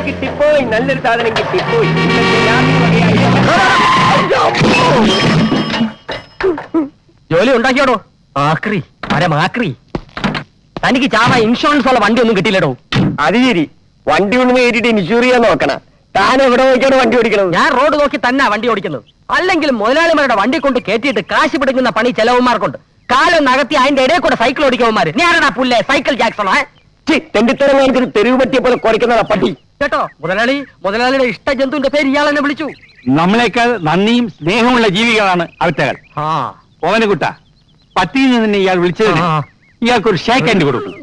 കിട്ടിപ്പോയി നല്ലൊരു സാധനം കിട്ടിപ്പോയി. ജോലി ഉണ്ടാക്കിയോടോ? ആക്രി ആക്രി. തനിക്ക് ചാവ ഇൻഷുറൻസ് ഉള്ള വണ്ടി ഒന്നും കിട്ടിയില്ലടോ. അത് ശരി, വണ്ടി ഒന്ന് കയറ്റിട്ട് ഇൻഷൂർ ചെയ്യാൻ നോക്കണ. താൻ എവിടെ നോക്കിയാണ് വണ്ടി ഓടിക്കണത്? ഞാൻ റോഡ് നോക്കി തന്നെ വണ്ടി ഓടിക്കുന്നത്. അല്ലെങ്കിൽ മുതലാളിമാരുടെ വണ്ടി കൊണ്ട് കയറ്റിയിട്ട് കാശ് പിടിക്കുന്ന പണി ചെലവന്മാർക്കുണ്ട്. കാലം നകത്തി അതിന്റെ ഇടയിൽ കൂടെ സൈക്കിൾ ഓടിക്കവന്മാര്. ഞാനാടാ പുല്ലേ സൈക്കിൾ ജാക്സണോ? തെണ്ടിത്തരം കാണിച്ചിട്ട് തെരുവ് പറ്റിയ പോലെ കുറയ്ക്കുന്നതാ പട്ടി. കേട്ടോ, മുതലാളിയുടെ ഇഷ്ട ജന്തുവിന്റെ പേര് ഇയാൾ എന്നെ വിളിച്ചു. നമ്മളെക്കാൾ നന്ദിയും സ്നേഹമുള്ള ജീവികളാണ് അവറ്റകൾ. ഓവനക്കുട്ട, പട്ടിയിൽ നിന്ന് ഇയാൾ വിളിച്ചതിന് ഇയാൾക്കൊരു ഷേക്ക് ഹാൻഡ് കൊടുക്കും.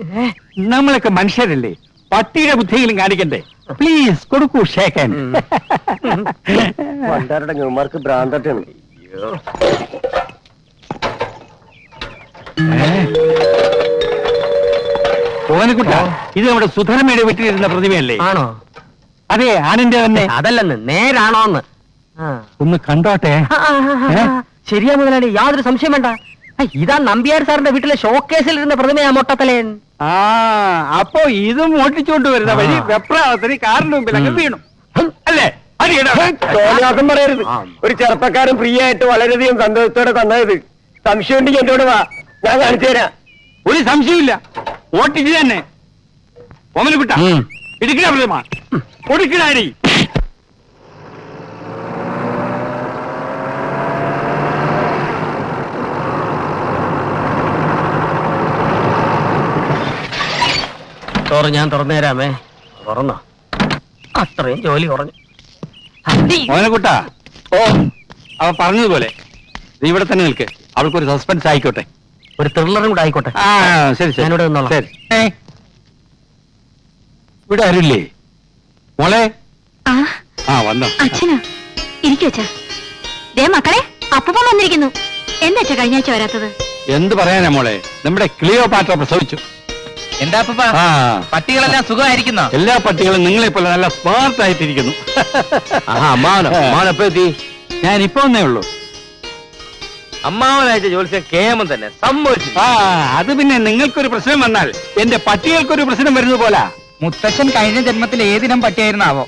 നമ്മളൊക്കെ മനുഷ്യരല്ലേ, പട്ടിയുടെ ബുദ്ധിയിലും കാണിക്കണ്ടേ? പ്ലീസ് കൊടുക്കൂ ഷേക്ക് ഹാൻഡ്. പണ്ടാരുടെ ന്യൂമാർക്ക് ഭ്രാന്തട്ടാണ്. ഓവനക്കുട്ട, ഇത് നമ്മുടെ സുധർമ്മയുടെ വീട്ടിലിരുന്ന പ്രതിമയല്ലേ? ആണോ? അതെ, ആണിന്റെ തന്നെ. അതല്ലെന്ന്, നേരാണോന്ന് ഒന്ന് കണ്ടോട്ടെ. ശരിയാ മുതലാളി, യാതൊരു സംശയം വേണ്ട. ഇതാ നമ്പ്യാർ സാറിന്റെ വീട്ടിലെ ഷോക്കേസിൽ ഇരുന്ന പ്രതിമയാ മൊട്ടത്തലേൻ. അപ്പോ ഇതും ഓട്ടിച്ചുകൊണ്ട് വരുന്ന വഴി വെപ്രാളത്തിന് കാറിന്റെ മുമ്പിലൊക്കെ വീണു അല്ലേ? തോന്നിയാസം പറയരുത്. ഒരു ചെറുപ്പക്കാരൻ ഫ്രീ ആയിട്ട് വളരെയധികം സന്തോഷത്തോടെ തന്നത്. സംശയം ഉണ്ടെങ്കിൽ എന്നോട് വാ, ഞാൻ കാണിച്ചു തരാം. ഒരു സംശയമില്ല, ഓട്ടിച്ച് തന്നെ. ഓമനക്കുട്ട, ഇടുക്കണ പ്രതിമ കൊടുക്കണാരി. ഞാൻ തുറന്നുതരാമേ. തുറന്നോ? അത്രയും ജോലി കുറഞ്ഞു. ഓമനക്കുട്ട, അവ പറഞ്ഞതുപോലെ ഇവിടെ തന്നെ നിൽക്ക്. അവൾക്കൊരു സസ്പെൻസ് ആയിക്കോട്ടെ, ഒരു ത്രില്ലറും കൂടെ ആയിക്കോട്ടെ. ശരി ശരി, ഞാനിവിടെ നിന്നോളാം. ശരി. ഇവിടെ ആരുമില്ലേ മോളെ? വന്നോ? അച്ഛനോ? ഇരിക്കച്ചാ. ദേ മക്കളെ, അപ്പൂപ്പൻ വന്നിരിക്കുന്നു. എന്താ അച്ഛാ കഴിഞ്ഞ ആഴ്ച വരാത്തത്? എന്ത് പറയാനാ മോളെ, നമ്മുടെ ക്ലിയോപാട്ര പ്രസവിച്ചു. എന്താ അപ്പൂപ്പ, പട്ടികളെല്ലാം സുഖമായിരിക്കുന്നോ? എല്ലാ പട്ടികളും നിങ്ങളെ പോലെ നല്ല സ്മാർട്ട് ആയിട്ടിരിക്കുന്നു. ഞാൻ ഇപ്പൊ ഒന്നേ ഉള്ളൂ. അമ്മാവനായിട്ട് ജോലിച്ച കേമം തന്നെ സമ്മതിച്ചു. അത് പിന്നെ നിങ്ങൾക്കൊരു പ്രശ്നം വന്നാൽ എന്റെ പട്ടികൾക്കൊരു പ്രശ്നം വരുന്നത് പോലാ. മുത്തശ്ശൻ കഴിഞ്ഞ ജന്മത്തിൽ ഏതിനം പട്ടിയായിരുന്നാവോ?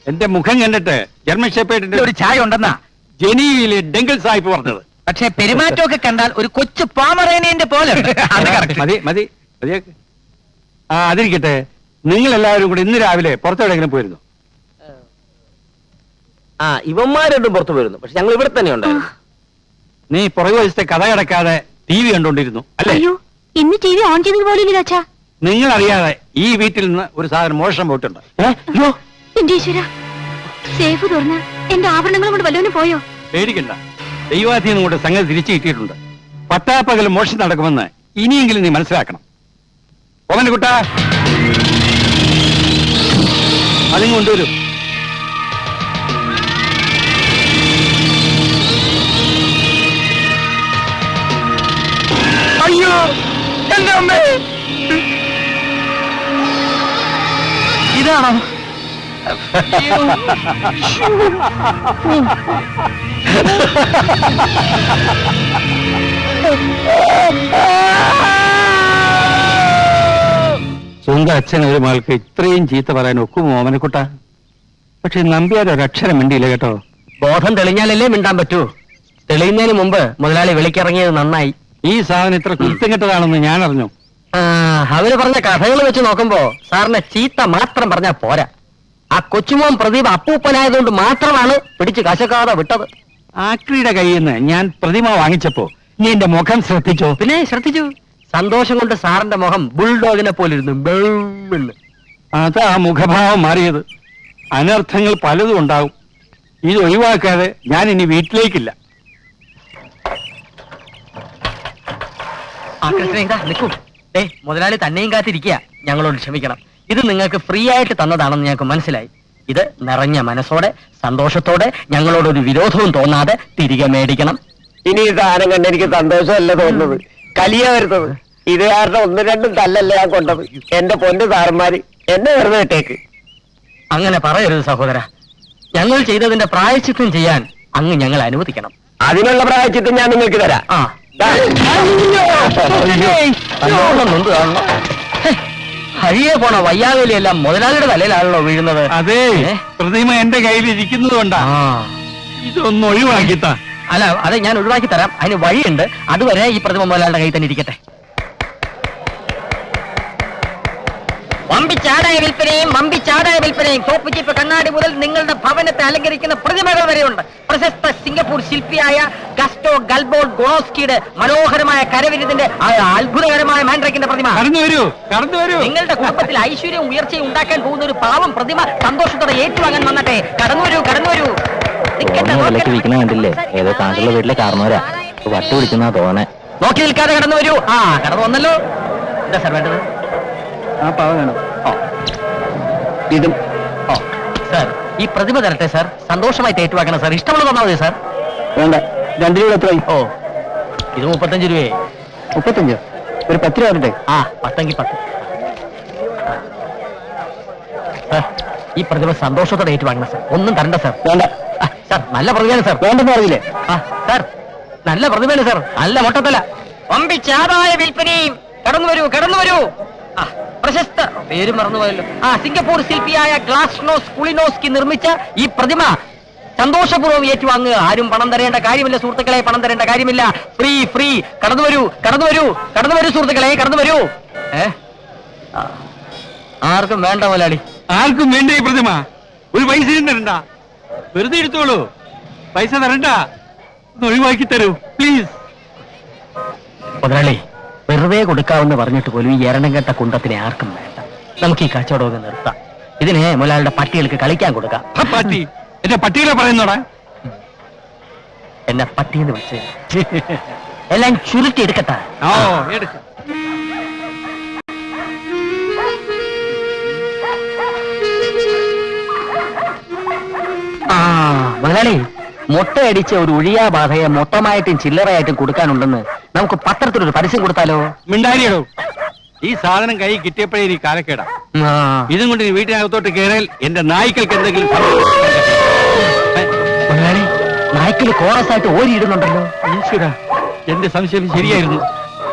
എന്റെ മുഖം കണ്ടിട്ട് ജർമ്മൻ ഷെപ്പേർഡിന്റെ ഒരു ചായ ഉണ്ടെന്നാ ജനീവയിലെ ഡെങ്കിൾ സാഹിബ് പറഞ്ഞത്. പക്ഷെ പെരുമാറ്റമൊക്കെ കണ്ടാൽ ഒരു കൊച്ചു പാമറേനേന്റെ പോലെ. മതി മതി മതിയാക്ക്. അതിരിക്കട്ടെ, നിങ്ങൾ എല്ലാവരും കൂടി ഇന്ന് രാവിലെ പുറത്തെവിടെയെങ്കിലും പോയിരുന്നു? ഇവന്മാരോട്ടും പുറത്തു പോയിരുന്നു, പക്ഷെ ഞങ്ങൾ ഇവിടെ തന്നെ ഉണ്ടായിരുന്നു. നീ പുറകു വശത്തെ കഥ കിടക്കാതെ TV കണ്ടോണ്ടിരുന്നു അല്ലേ? ഇന്ന് TV ഓൺ ചെയ്തത് പോലും അച്ഛാ. നിങ്ങൾ അറിയാതെ ഈ വീട്ടിൽ നിന്ന് ഒരു സാധനം മോഷണം പോയിട്ടുണ്ട്. എന്റെ ഈശ്വരാ, സേഫ് തുറന്ന് എന്റെ ആഭരണങ്ങളും കൊണ്ട് വല്ലവനും പോയോ? പേടിക്കണ്ട, ദൈവാധീനം കൊണ്ട് സംഗതി തിരിച്ചു കിട്ടിയിട്ടുണ്ട്. പട്ടാപ്പകൽ മോഷണം നടക്കുമെന്ന് ഇനിയെങ്കിലും നീ മനസ്സിലാക്കണം. ഓമനക്കുട്ട, അതിങ് കൊണ്ടുവരൂ. അയ്യോ, എന്റെ അമ്മേ! ഇതാണോ? സ്വന്തം അച്ഛൻ ഒരു മകൾക്ക് ഇത്രയും ചീത്ത പറയാൻ ഒക്കും ഓമനക്കുട്ട? പക്ഷെ നമ്പ്യാർ ഒരക്ഷരം മിണ്ടിയില്ല കേട്ടോ. ബോധം തെളിഞ്ഞാലല്ലേ മിണ്ടാൻ പറ്റൂ. തെളിയുന്നതിന് മുമ്പ് മുതലാളി വിളിക്കിറങ്ങിയത് നന്നായി. ഈ സാധനം ഇത്ര കുരുത്തം കെട്ടതാണെന്ന് ഞാൻ അറിഞ്ഞു. അവര് പറഞ്ഞ കഥകൾ വെച്ച് നോക്കുമ്പോ സാറിനെ ചീത്ത മാത്രം പറഞ്ഞാ പോരാ. ആ കൊച്ചുമോൻ പ്രദീപ് അപ്പൂപ്പനായതുകൊണ്ട് മാത്രമാണ് പിടിച്ച് കശക്കാതെ വിട്ടത്. ആക്രിയുടെ കയ്യിൽ നിന്ന് ഞാൻ പ്രതിമ വാങ്ങിച്ചപ്പോ നീ എന്റെ മുഖം ശ്രദ്ധിച്ചോ? പിന്നെ ശ്രദ്ധിച്ചു. സന്തോഷം കൊണ്ട് സാറിന്റെ മുഖം ബുൾഡോഗിനെ പോലിരുന്നു. അതാ മുഖഭാവം മാറിയത്. അനർത്ഥങ്ങൾ പലതും ഉണ്ടാവും. ഇത് ഒഴിവാക്കാതെ ഞാൻ ഇനി വീട്ടിലേക്കില്ല. മുതലാളി തന്നെയും കാത്തിരിക്കുക. ഞങ്ങളോട് ക്ഷമിക്കണം. ഇത് നിങ്ങൾക്ക് ഫ്രീ ആയിട്ട് തന്നതാണെന്ന് ഞങ്ങൾക്ക് മനസ്സിലായി. ഇത് നിറഞ്ഞ മനസ്സോടെ സന്തോഷത്തോടെ ഞങ്ങളോടൊരു വിരോധവും തോന്നാതെ തിരികെ മേടിക്കണം. ഇനി ഈ സാധനം കണ്ട് എനിക്ക് സന്തോഷമല്ല തോന്നുന്നത്, കലിയ വരുന്നത്. ഇത് കാരണം 1-2 തല്ലല്ല ഞാൻ കൊണ്ടത്. എന്റെ പൊന്നു സാറന്മാര് എന്നെ വെറുതെ ഇട്ടേക്ക്. അങ്ങനെ പറയരുത് സഹോദര. ഞങ്ങൾ ചെയ്തതിന്റെ പ്രായശ്ചിത്തം ചെയ്യാൻ അങ്ങ് ഞങ്ങൾ അനുവദിക്കണം. അതിനുള്ള പ്രായശ്ചിത്തം ഞാൻ നിങ്ങൾക്ക് തരാം. ഹരിയെ പോണ വയ്യാവേലിയെല്ലാം മുതലാളിയുടെ തലയിലാണല്ലോ വീഴുന്നത്. അതെ, പ്രതിമ എന്റെ കയ്യിൽ ഇരിക്കുന്നതുകൊണ്ടാ. ഇതൊന്ന് ഒഴിവാക്കിത്താ. അല്ല, അത് ഞാൻ ഒഴിവാക്കി തരാം. അതിന് വഴിയുണ്ട്. അതുവരെ ഈ പ്രതിമ മുതലാളിയുടെ കയ്യിൽ തന്നെ ഇരിക്കട്ടെ. വമ്പിച്ചാടായ വിൽപ്പനയും തോപ്പ് ജീപ്പ് കണ്ണാടി മുതൽ നിങ്ങളുടെ ഭവനത്തെ അലങ്കരിക്കുന്ന പ്രതിമകൾ വരെയുണ്ട്. പ്രശസ്ത സിംഗപ്പൂർ ശില്പിയായ ഗസ്റ്റോ ഗൽബോൾ ഗോണോസ്കിയുടെ മനോഹരമായ കരവിരുതിന്റെ അത്ഭുതകരമായ മാൻഡ്രക്കിന്റെ പ്രതിമ. കടന്നു വരൂ. നിങ്ങളുടെ കുടുംബത്തിൽ ഐശ്വര്യവും ഉയർച്ചയും ഉണ്ടാക്കാൻ പോകുന്ന ഒരു പാവം പ്രതിമ സന്തോഷത്തോടെ ഏറ്റുവാങ്ങാൻ വന്നട്ടെ. കടന്നു വരൂ. വിലക്ക് വിൽക്കുന്ന കണ്ടില്ലേ? ഏതോ താങ്കളുടെ വീട്ടിലെ കാരണവരാ വട്ട് പിടിക്കുന്ന തോന്നെ. നോക്കി നിൽക്കാതെ കടന്നു വരൂ. കടന്നു വന്നല്ലോ. എന്താ സാർ വേണ്ടത്? ആ പാവ വേണം. ഇതും സാർ, ഈ പ്രതിമ തരട്ടെ സാർ. സന്തോഷമായിട്ട് ഏറ്റുവാക്കണം സാർ. ഇഷ്ടമുള്ള തന്നാൽ മതി സാർ. വേണ്ട, 2 രൂപ എത്രയും? ഇത് 35 രൂപയെ. 35? ഒരു 10 രൂപ വരട്ടെ. 10 സാർ, ഈ പ്രതിമ സന്തോഷത്തോടെ ഏറ്റുവാങ്ങണം സാർ. ഒന്നും തരണ്ട സാർ. വേണ്ട സാർ, നല്ല പ്രതിമയാണ് സാർ. വേണ്ടെന്ന് പറഞ്ഞില്ലേ? സാർ, നല്ല പ്രതിമയാണ് സാർ. നല്ല മൊട്ടത്തല. വമ്പിച്ചാതായ വിൽപ്പനയും. കടന്നു വരൂ. പ്രശസ്ത പേര് മറന്നുപോയല്ലോ. സിംഗപ്പൂർ ശില്പിയായ ഗ്ലാസ്നോസ് കുളിനോസ്കി നിർമ്മിച്ച ഈ പ്രതിമ സന്തോഷപൂർവ്വം ഏറ്റുവാങ്ങുക. ആരും പണം തരേണ്ട കാര്യമില്ല സുഹൃത്തുക്കളെ, പണം തരേണ്ട കാര്യമില്ല. ഫ്രീ. കടന്നു വരൂ സുഹൃത്തുക്കളെ, കടന്നു വരൂ. ആർക്കും വേണ്ട മുതലാളി. ആർക്കും വേണ്ട ഈ പ്രതിമ. ഒരു പൈസയും തരണ്ട. വെറുതെ എടുത്തോളൂ. പൈസ തരണ്ട. ഒന്ന് ഒഴിവാക്കി തരൂ പ്ലീസ്. മുതലാളി, വെറുതെ കൊടുക്കാമെന്ന് പറഞ്ഞിട്ട് പോലും ഈ എരണം കെട്ട കുണ്ടത്തിനെ ആർക്കും വേണ്ട. നമുക്ക് ഈ കച്ചവടമൊക്കെ നിർത്താം. ഇതിനെ മുതലാളിയുടെ പട്ടികൾക്ക് കളിക്കാൻ കൊടുക്കാം. പട്ടി? എന്റെ പട്ടികളെ പറയുന്നോടാ? എന്നെ പട്ടിയെന്ന് വിളിച്ചത് എല്ലാം ചുരുട്ടി എടുക്കട്ടെ. എടുക്ക. മുതലാളി, മുട്ടയടിച്ച ഒരു ഒഴിയാ ബാധയെ മൊത്തമായിട്ടും ചില്ലറയായിട്ടും കൊടുക്കാനുണ്ടെന്ന് നമുക്ക് പത്രത്തിലൊരു പരസ്യം കൊടുത്താലോ? മിണ്ടാരിയടോ. ഈ സാധനം കൈ കിട്ടിയപ്പോഴേ ഈ കാലക്കേടാ. ഇതും കൊണ്ട് നീ വീട്ടിനകത്തോട്ട് കയറിയാൽ എന്റെ നായ്ക്കൾക്ക് എന്തെങ്കിലും മുതലാളി, നായ്ക്കള് കോറസായിട്ട് ഓരിയിടുന്നുണ്ടല്ലോ. ഈശ്വര, എന്റെ സംശയം ശരിയായിരുന്നു.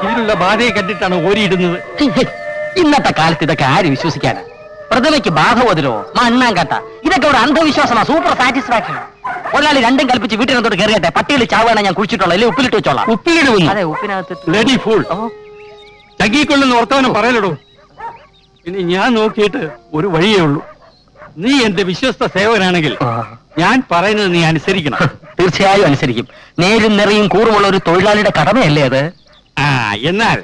ഇതിലുള്ള ബാധയെ കണ്ടിട്ടാണ് ഓരിയിടുന്നത്. ഇന്നത്തെ കാലത്ത് ഇതൊക്കെ ആര് വിശ്വസിക്കാനാ? പ്രതിമയ്ക്ക് ബാധവതിലോ മണ്ണാങ്കട്ട, ഇതൊക്കെ ഒരു അന്ധവിശ്വാസമാണ്. Super satisfaction. ഒരാളി രണ്ടും കൽപ്പിച്ച് വീട്ടിനകത്തോട്ട് കയറിയട്ടെ. പട്ടികൾ ചാവാണ് ഞാൻ കുഴിച്ചിട്ടുള്ളത്. അല്ലെ ഉപ്പിലിട്ട് വെച്ചോളാം. ഉപ്പിലിടുന്നു? അതെ, ഉപ്പിനകത്ത്. Bloody fool. ചകിക്കൊള്ളുന്ന വർത്തമാനം പറയലടോ. ഇനി ഞാൻ നോക്കിയിട്ട് ഒരു വഴിയേ ഉള്ളൂ. നീ എന്റെ വിശ്വസ്ത സേവകനാണെങ്കിൽ ഞാൻ പറയുന്നത് നീ അനുസരിക്കണം. തീർച്ചയായും അനുസരിക്കും. നേരും നിറയും കൂറുമുള്ള ഒരു തൊഴിലാളിയുടെ കടമയല്ലേ അത്? എന്നാൽ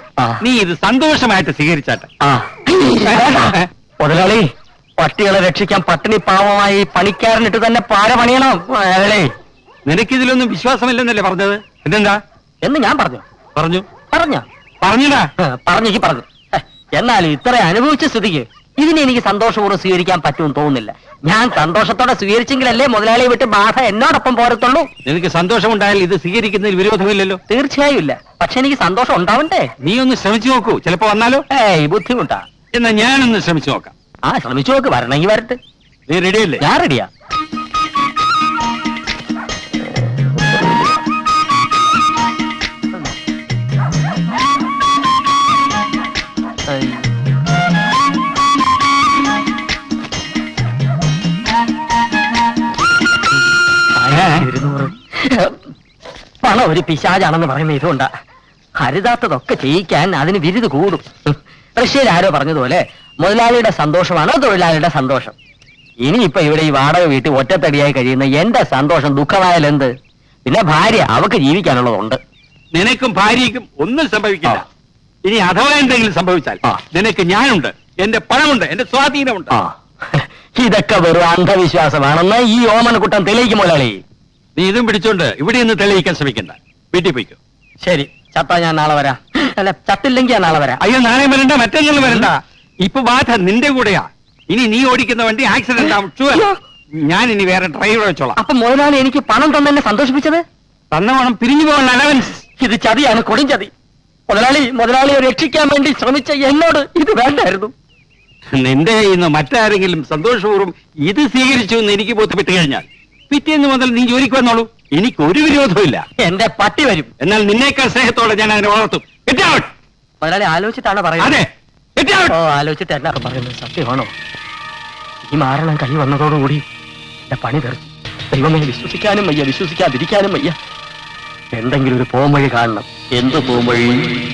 നീ ഇത് സന്തോഷമായിട്ട് സ്വീകരിച്ചാട്ടെ. മുതലാളി, പട്ടികളെ രക്ഷിക്കാൻ പട്ടിണി പാവമായി പണിക്കാരനിട്ട് തന്നെ പാര പണിയണം. നിനക്കിതിലൊന്നും വിശ്വാസമില്ലെന്നല്ലേ പറഞ്ഞത്? എന്തെന്താ എന്ന് ഞാൻ പറഞ്ഞു. പറഞ്ഞടാ. പറഞ്ഞു. എന്നാലും ഇത്ര അനുഭവിച്ച സ്ഥിതിക്ക് ഇതിനെ എനിക്ക് സന്തോഷപൂർവ്വം സ്വീകരിക്കാൻ പറ്റുമെന്ന് തോന്നുന്നില്ല. ഞാൻ സന്തോഷത്തോടെ സ്വീകരിച്ചെങ്കിലല്ലേ മുതലാളിയെ വിട്ട് ബാധ എന്നോടൊപ്പം പോരത്തുള്ളൂ. നിനക്ക് സന്തോഷമുണ്ടായാൽ ഇത് സ്വീകരിക്കുന്നതിൽ വിരോധമില്ലല്ലോ. തീർച്ചയായും ഇല്ല. പക്ഷെ എനിക്ക് സന്തോഷം ഉണ്ടാവണ്ടേ? നീ ഒന്ന് ശ്രമിച്ചു നോക്കൂ, ചിലപ്പോ വന്നാലോ. ബുദ്ധിമുട്ടാ. എന്നാ ഞാനൊന്ന് ശ്രമിച്ചു നോക്കാം. ശ്രമിച്ചു നോക്ക്. വരണമെങ്കിൽ വരട്ടെ. നീ റെഡിയല്ലേ? ഞാൻ റെഡിയാ. പണം ഒരു പിശാചാണെന്ന് പറയുന്ന ഇതുകൊണ്ടാ. ഹരിതാത്തതൊക്കെ ചെയ്യിക്കാൻ അതിന് വിരുത് കൂടും. റഷ്യയിൽ ആരോ പറഞ്ഞതുപോലെ മുതലാളിയുടെ സന്തോഷമാണ് തൊഴിലാളിയുടെ സന്തോഷം. ഇനിയിപ്പൊ ഇവിടെ ഈ വാടക വീട്ടിൽ ഒറ്റത്തടിയായി കഴിയുന്ന എന്റെ സന്തോഷം ദുഃഖമായാൽ എന്ത്? പിന്നെ ഭാര്യ, അവക്ക് ജീവിക്കാനുള്ളതുണ്ട്. നിനക്കും ഭാര്യയ്ക്കും ഒന്നും സംഭവിക്കില്ല. ഇനി അഥവാ എന്തെങ്കിലും സംഭവിച്ചാൽ നിനക്ക് ഞാനുണ്ട്, എന്റെ പണമുണ്ട്, എന്റെ സ്വാധീനമുണ്ട്. ഇതൊക്കെ വെറും അന്ധവിശ്വാസമാണെന്ന് ഈ ഓമനക്കുട്ടൻ തെളിയിക്കും മുതലാളി. നീ ഇതും പിടിച്ചോണ്ട് ഇവിടെ നിന്ന് തെളിയിക്കാൻ ശ്രമിക്കണ്ട. വീട്ടിൽ പോയിക്കോ. ശരി, ചത്താ ഞാൻ നാളെ വരാം. അല്ല, ചത്തില്ലെങ്കിൽ ഞാൻ നാളെ വരാം. അയ്യോ, നാളെ വരണ്ട, മറ്റെങ്കിലും വരണ്ട. ഇപ്പൊ ബാധ നിന്റെ കൂടെയാ. ഇനി നീ ഓടിക്കുന്ന വണ്ടി ആക്സിഡന്റ് ആവും. ഞാൻ ഇനി വേറെ ഡ്രൈവറെ വെച്ചോളാം. അപ്പൊ മുതലാളി എനിക്ക് പണം തന്നെ സന്തോഷിപ്പിച്ചത്? തന്ന പണം പിരിഞ്ഞു പോകാൻ അലവൻസ്. ഇത് ചതിയാണ്, കൊടും ചതി. മുതലാളിയെ രക്ഷിക്കാൻ വേണ്ടി ശ്രമിച്ച എന്നോട് ഇത് വേണ്ടായിരുന്നു. നിന്റെ ഇന്ന് മറ്റാരെങ്കിലും സന്തോഷപൂർവ്വം ഇത് സ്വീകരിച്ചു എന്ന് എനിക്ക് ബോധ്യപ്പെട്ട് കഴിഞ്ഞാൽ പിറ്റേന്ന് മുതൽ നീ ജോലിക്ക് വന്നോളൂ. എനിക്കൊരു വിരോധമില്ല. എന്റെ പട്ടി വരും. എന്നാൽ നിന്നേക്കാൾ സ്നേഹത്തോടെ ഞാൻ അതിനെ വളർത്തും. മുതലാളി ആലോചിച്ചിട്ടാണ് പറയുന്നത്. അതെ, ഓ ആലോചിച്ചിട്ട് എന്നാ പറയുന്നത് സത്യമാണോ? ഈ മാരണം കൈ വന്നതോടുകൂടി എന്റെ പണി തെറിച്ചു. ദൈവമേ, വിശ്വസിക്കാനും വയ്യ, വിശ്വസിക്കാതിരിക്കാനും വയ്യ. എന്തെങ്കിലും ഒരു പോംവഴി കാണണം. എന്ത് പോംവഴി?